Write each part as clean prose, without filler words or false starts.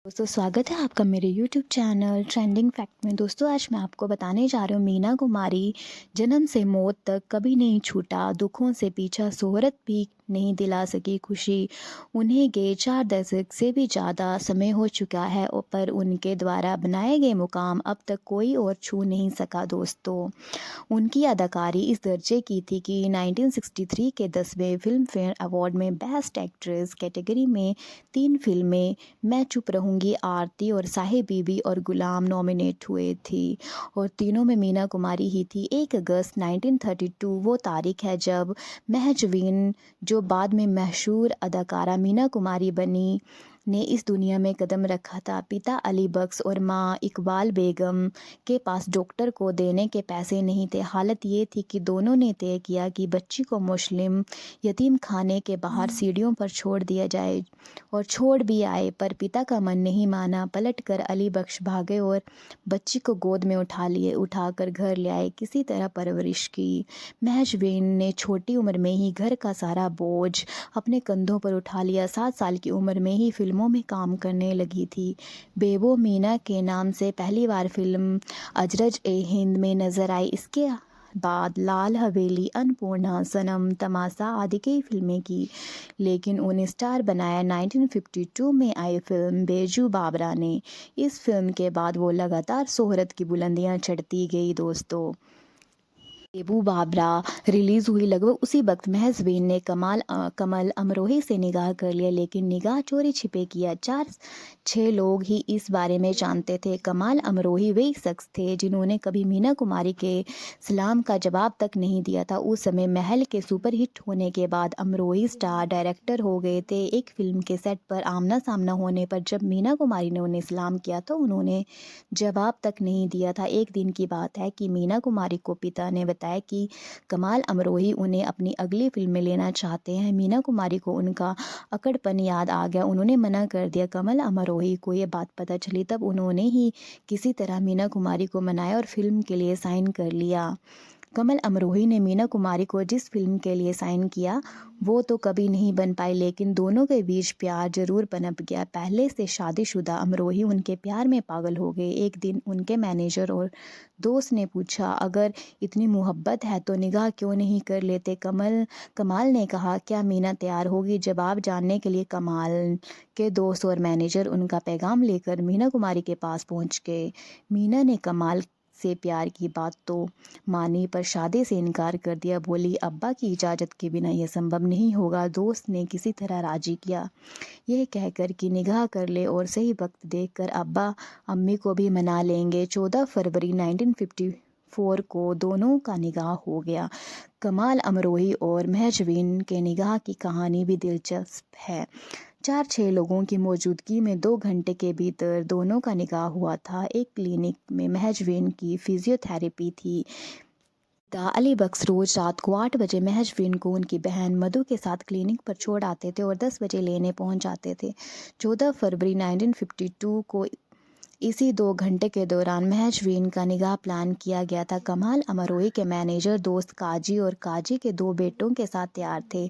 दोस्तों स्वागत है आपका मेरे YouTube चैनल ट्रेंडिंग फैक्ट में। दोस्तों आज मैं आपको बताने जा रही हूँ मीना कुमारी जन्म से मौत तक कभी नहीं छूटा दुखों से पीछा, शोहरत भी नहीं दिला सकी खुशी। उन्हें गए 4 दशक से भी ज़्यादा समय हो चुका है पर उनके द्वारा बनाए गए मुकाम अब तक कोई और छू नहीं सका। दोस्तों उनकी अदाकारी इस दर्जे की थी कि 1963 के 10वें फिल्म फेयर अवार्ड में बेस्ट एक्ट्रेस कैटेगरी में 3 फिल्में मैं चुप रहूँगी, आरती और साहिब बीबी और गुलाम नॉमिनेट हुए थी और तीनों में मीना कुमारी ही थी। 1 अगस्त 1932 वो तारीख है जब महजवीन, जो बाद में मशहूर अदाकारा मीना कुमारी बनी, ने इस दुनिया में कदम रखा था। पिता अली बख्श और माँ इकबाल बेगम के पास डॉक्टर को देने के पैसे नहीं थे। हालत ये थी कि दोनों ने तय किया कि बच्ची को मुस्लिम यतीम खाने के बाहर सीढ़ियों पर छोड़ दिया जाए और छोड़ भी आए, पर पिता का मन नहीं माना। पलटकर अली बख्श भागे और बच्ची को गोद में उठाकर घर ले आए, किसी तरह परवरिश की। महजवीन ने छोटी उम्र में ही घर का सारा बोझ अपने कंधों पर उठा लिया। 7 साल की उम्र में ही फिल्मों में काम करने लगी थी। बेबो मीना के नाम से पहली बार फिल्म अजरज ए हिंद में नजर आई। इसके बाद लाल हवेली, अन्नपूर्णा, सनम, तमाशा आदि कई फिल्में की, लेकिन उन्हें स्टार बनाया 1952 में आई फिल्म बेजू बाबरा ने। इस फिल्म के बाद वो लगातार शोहरत की बुलंदियां चढ़ती गई। दोस्तों बेबू बाबरा रिलीज़ हुई लगभग उसी वक्त महजबीन ने कमल अमरोही से निगाह कर लिया, लेकिन निगाह चोरी छिपे किया। 4-6 लोग ही इस बारे में जानते थे। कमाल अमरोही वही शख्स थे जिन्होंने कभी मीना कुमारी के सलाम का जवाब तक नहीं दिया था। उस समय महल के सुपरहिट होने के बाद अमरोही स्टार डायरेक्टर हो गए थे। एक फिल्म के सेट पर आमना सामना होने पर जब मीना कुमारी ने उन्हें सलाम किया तो उन्होंने जवाब तक नहीं दिया था। एक दिन की बात है कि मीना कुमारी को पिता ने बताया कि कमाल अमरोही उन्हें अपनी अगली फिल्म में लेना चाहते हैं। मीना कुमारी को उनका अकड़पन याद आ गया, उन्होंने मना कर दिया। कमल अमरोही को ये बात पता चली तब उन्होंने ही किसी तरह मीना कुमारी को मनाया और फिल्म के लिए साइन कर लिया। कमल अमरोही ने मीना कुमारी को जिस फिल्म के लिए साइन किया वो तो कभी नहीं बन पाई, लेकिन दोनों के बीच प्यार जरूर पनप गया। पहले से शादीशुदा अमरोही उनके प्यार में पागल हो गए। एक दिन उनके मैनेजर और दोस्त ने पूछा, अगर इतनी मोहब्बत है तो निगाह क्यों नहीं कर लेते? कमाल ने कहा, क्या मीना तैयार होगी? जवाब जानने के लिए कमाल के दोस्त और मैनेजर उनका पैगाम लेकर मीना कुमारी के पास पहुंच गए। मीना ने कमाल से प्यार की बात तो मानी, पर शादी से इनकार कर दिया। बोली, अब्बा की इजाज़त के बिना यह संभव नहीं होगा। दोस्त ने किसी तरह राजी किया, यह कहकर कि निगाह कर ले और सही वक्त देखकर अब्बा अम्मी को भी मना लेंगे। 14 फरवरी 1954 को दोनों का निगाह हो गया। कमाल अमरोही और महजवीन के निगाह की कहानी भी दिलचस्प है। 4-6 लोगों की मौजूदगी में 2 घंटे के भीतर दोनों का निकाह हुआ था। एक क्लिनिक में महजवीन की फिजियोथेरेपी थी। पिता अली बख्श रोज रात को 8 बजे महजवीन को उनकी बहन मधु के साथ क्लिनिक पर छोड़ आते थे और 10 बजे लेने पहुंच जाते थे। 14 फरवरी 1952 को इसी 2 घंटे के दौरान महजवीन का निकाह प्लान किया गया था। कमाल अमरोही के मैनेजर दोस्त काजी और काजी के 2 बेटों के साथ तैयार थे।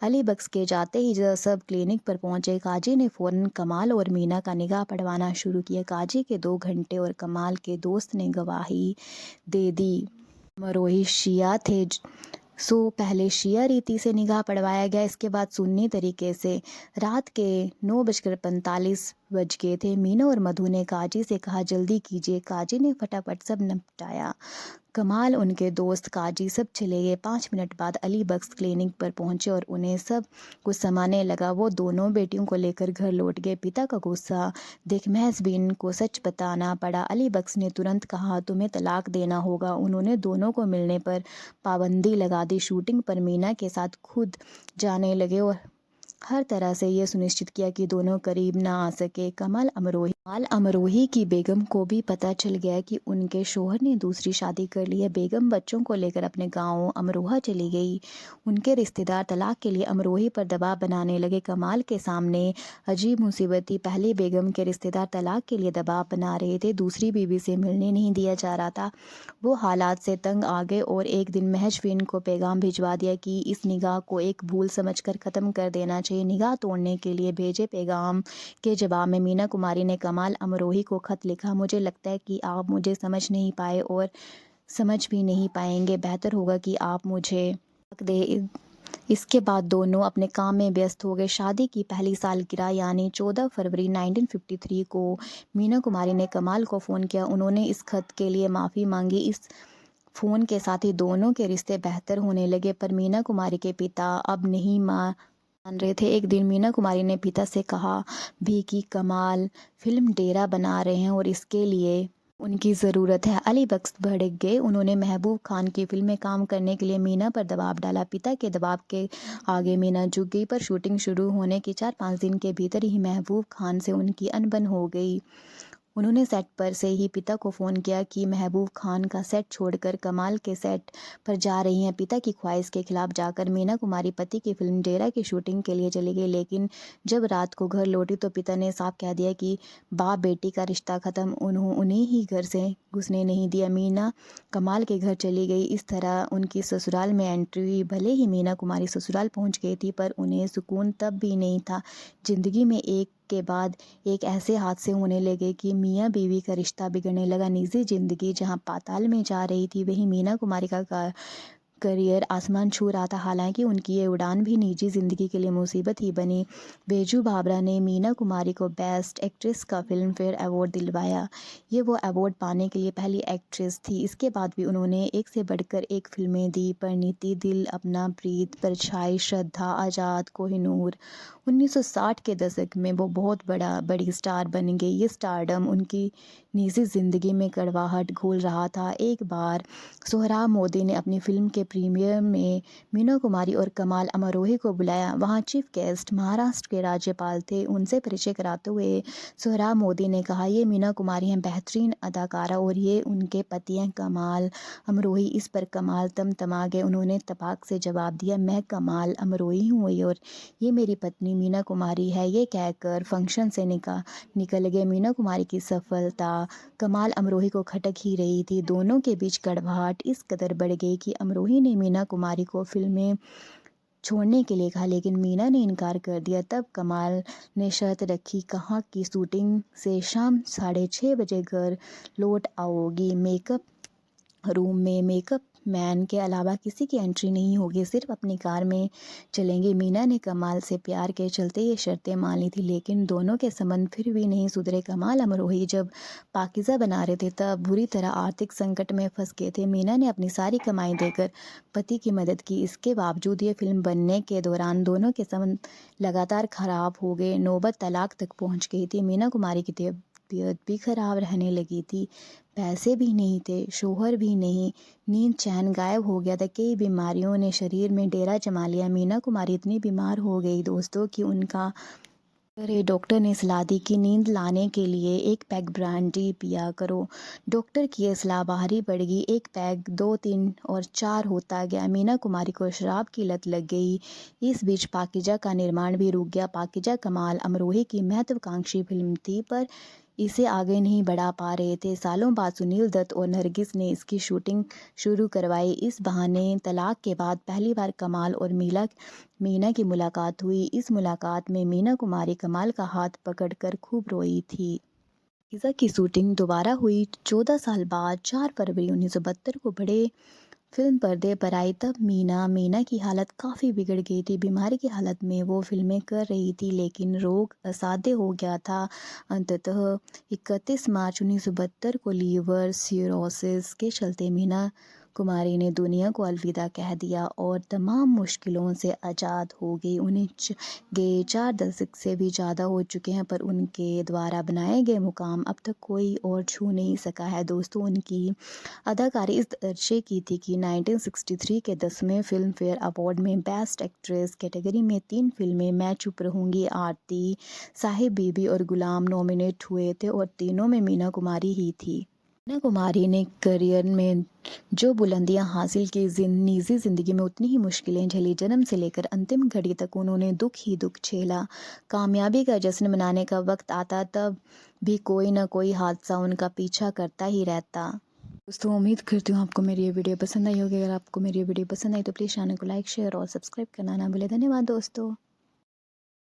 अली बख्श के जाते ही सब क्लिनिक पर पहुंचे। काजी ने फौरन कमाल और मीना का निकाह पढ़वाना शुरू किया। काजी के 2 घंटे और कमाल के दोस्त ने गवाही दे दी। अमरोही शिया थे, सो पहले शिया रीति से निकाह पढ़वाया गया, इसके बाद सुन्नी तरीके से। रात के 9:45 बज गए थे। मीना और मधु ने काजी से कहा, जल्दी कीजिए। काजी ने फटाफट सब निपटाया। कमाल, उनके दोस्त, काजी सब चले गए। 5 मिनट बाद अली बख्श क्लिनिक पर पहुंचे और उन्हें सब कुछ समाने लगा। वो दोनों बेटियों को लेकर घर लौट गए। पिता का गुस्सा देख महजबीन को सच बताना पड़ा। अली बख्श ने तुरंत कहा, तुम्हें तलाक देना होगा। उन्होंने दोनों को मिलने पर पाबंदी लगा दी। शूटिंग पर मीना के साथ खुद जाने लगे और हर तरह से ये सुनिश्चित किया कि दोनों करीब ना आ सके। कमल अमरोही कमाल अमरोही की बेगम को भी पता चल गया कि उनके शौहर ने दूसरी शादी कर ली है। बेगम बच्चों को लेकर अपने गांव अमरोहा चली गई। उनके रिश्तेदार तलाक के लिए अमरोही पर दबाव बनाने लगे। कमाल के सामने अजीब मुसीबत थी। पहली बेगम के रिश्तेदार तलाक के लिए दबाव बना रहे थे, दूसरी बीवी से मिलने नहीं दिया जा रहा था। वो हालात से तंग आ गए और एक दिन महजविन को पैगाम भिजवा दिया कि इस निगाह को एक भूल समझकर ख़त्म कर देना चाहिए। निगाह तोड़ने के लिए भेजे पैगाम के जवाब में मीना कुमारी ने कमाल अमरोही को खत लिखा, मुझे लगता है कि आप मुझे समझ नहीं पाए और समझ भी नहीं पाएंगे, बेहतर होगा कि आप मुझे तलाक दें। इसके बाद दोनों अपने काम में व्यस्त हो गए। शादी की पहली सालगिरह यानी 14 फरवरी 1953 को मीना कुमारी ने कमाल को फ़ोन किया। उन्होंने इस खत के लिए माफ़ी मांगी। इस फ़ोन के साथ ही दोनों के रिश्ते बेहतर होने लगे, पर मीना कुमारी के पिता अब नहीं मान रहे थे। एक दिन मीना कुमारी ने पिता से कहा भी कि कमाल फिल्म डेरा बना रहे हैं और इसके लिए उनकी ज़रूरत है। अली बख्श भड़क गए। उन्होंने महबूब खान की फिल्म में काम करने के लिए मीना पर दबाव डाला। पिता के दबाव के आगे मीना झुक गई, पर शूटिंग शुरू होने के 4-5 दिन के भीतर ही महबूब खान से उनकी अनबन हो गई। उन्होंने सेट पर से ही पिता को फ़ोन किया कि महबूब खान का सेट छोड़कर कमाल के सेट पर जा रही हैं। पिता की ख्वाहिश के खिलाफ जाकर मीना कुमारी पति की फिल्म डेरा की शूटिंग के लिए चली गई, लेकिन जब रात को घर लौटी तो पिता ने साफ कह दिया कि बाप बेटी का रिश्ता ख़त्म। उन्हें ही घर से घुसने नहीं दिया। मीना कमाल के घर चली गई। इस तरह उनकी ससुराल में एंट्री हुई। भले ही मीना कुमारी ससुराल पहुंच गई थी, पर उन्हें सुकून तब भी नहीं था। ज़िंदगी में एक के बाद एक ऐसे हादसे होने लगे कि मियाँ बीवी का रिश्ता बिगड़ने लगा। निजी ज़िंदगी जहाँ पाताल में जा रही थी, वहीं मीना कुमारी का करियर आसमान छू रहा था। हालांकि उनकी ये उड़ान भी निजी ज़िंदगी के लिए मुसीबत ही बनी। बेजू बावरा ने मीना कुमारी को बेस्ट एक्ट्रेस का फिल्म फेयर अवार्ड दिलवाया। ये वो अवार्ड पाने के लिए पहली एक्ट्रेस थी। इसके बाद भी उन्होंने एक से बढ़कर एक फिल्में दी। परिणीति, दिल अपना, प्रीत, परछाई, श्रद्धा, आज़ाद, कोहिनूर। 1960 के दशक में वो बहुत बड़ी स्टार बन गई। ये स्टारडम उनकी निजी ज़िंदगी में कड़वाहट घोल रहा था। एक बार सोहराब मोदी ने अपनी फिल्म के प्रीमियर में मीना कुमारी और कमाल अमरोही को बुलाया। वहां चीफ गेस्ट महाराष्ट्र के राज्यपाल थे। उनसे परिचय कराते हुए सोहराब मोदी ने कहा, ये मीना कुमारी हैं, बेहतरीन अदाकारा, और ये उनके पति हैं कमाल अमरोही। इस पर कमाल तमतमा गए। उन्होंने तपाक से जवाब दिया, मैं कमाल अमरोही हूँ और ये मेरी पत्नी मीना कुमारी है। ये कहकर फंक्शन से निकल गए। मीना कुमारी की सफलता कमाल अमरोही को खटक ही रही थी। दोनों के बीच कड़वाहट इस कदर बढ़ गई कि अमरोही ने मीना कुमारी को फिल्में छोड़ने के लिए कहा, लेकिन मीना ने इनकार कर दिया। तब कमाल ने शर्त रखी, कहा कि शूटिंग से शाम 6:30 बजे घर लौट आओगी। मेकअप रूम में मेकअप मैन के अलावा किसी की एंट्री नहीं होगी, सिर्फ अपनी कार में चलेंगे। मीना ने कमाल से प्यार के चलते ये शर्तें मान ली थी, लेकिन दोनों के संबंध फिर भी नहीं सुधरे। कमाल अमरोही जब पाकीज़ा बना रहे थे तब बुरी तरह आर्थिक संकट में फंस गए थे। मीना ने अपनी सारी कमाई देकर पति की मदद की। इसके बावजूद ये फिल्म बनने के दौरान दोनों के संबंध लगातार खराब हो गए, नौबत तलाक तक पहुंच गई थी। मीना कुमारी की तबीयत भी खराब रहने लगी थी। पैसे भी नहीं थे, शौहर भी नहीं, नींद चैन गायब हो गया था। कई बीमारियों ने शरीर में डेरा जमा लिया। मीना कुमारी इतनी बीमार हो गई दोस्तों कि उनका डॉक्टर ने सलाह दी कि नींद लाने के लिए एक पैग ब्रांडी पिया करो। डॉक्टर की ये सलाह बाहरी पड़ गई। एक पैग 2, 3 और 4 होता गया। मीना कुमारी को शराब की लत लग गई। इस बीच पाकीज़ा का निर्माण भी रुक गया। पाकीज़ा कमाल अमरोही की महत्वाकांक्षी फिल्म थी, पर इसे आगे नहीं बढ़ा पा रहे थे। सालों बाद सुनील दत्त और नरगिस ने इसकी शूटिंग शुरू करवाई। इस बहाने तलाक के बाद पहली बार कमाल और मीना की मुलाकात हुई। इस मुलाकात में मीना कुमारी कमाल का हाथ पकड़कर खूब रोई थी। पाकीज़ा की शूटिंग दोबारा हुई 14 साल बाद 4 फरवरी 1972 को बड़े फिल्म पर्दे पर आई। तब मीना की हालत काफ़ी बिगड़ गई थी। बीमारी की हालत में वो फिल्में कर रही थी, लेकिन रोग असाध्य हो गया था। अंततः 31 मार्च 1972 को लीवर सिरोसिस के चलते मीना कुमारी ने दुनिया को अलविदा कह दिया और तमाम मुश्किलों से आज़ाद हो गई। उन्हें गए 4 दशक से भी ज़्यादा हो चुके हैं, पर उनके द्वारा बनाए गए मुकाम अब तक कोई और छू नहीं सका है। दोस्तों, उनकी अदाकारी इस दर्जे की थी कि 1963 के 10वें फिल्म फेयर अवार्ड में बेस्ट एक्ट्रेस कैटेगरी में 3 फिल्में मैं चुप रहूँगी, आरती, साहिब बीबी और गुलाम नॉमिनेट हुए थे और तीनों में मीना कुमारी ही थी। मीना कुमारी ने करियर में जो बुलंदियां हासिल की, निजी ज़िंदगी में उतनी ही मुश्किलें झेली। जन्म से लेकर अंतिम घड़ी तक उन्होंने दुख ही दुख झेला। कामयाबी का जश्न मनाने का वक्त आता तब भी कोई ना कोई हादसा उनका पीछा करता ही रहता। दोस्तों, उम्मीद करती हूँ आपको मेरी ये वीडियो पसंद आई होगी। अगर आपको मेरी ये वीडियो पसंद आई तो प्लीज़ चैनल को लाइक, शेयर और सब्सक्राइब करना ना भूलें। धन्यवाद दोस्तों।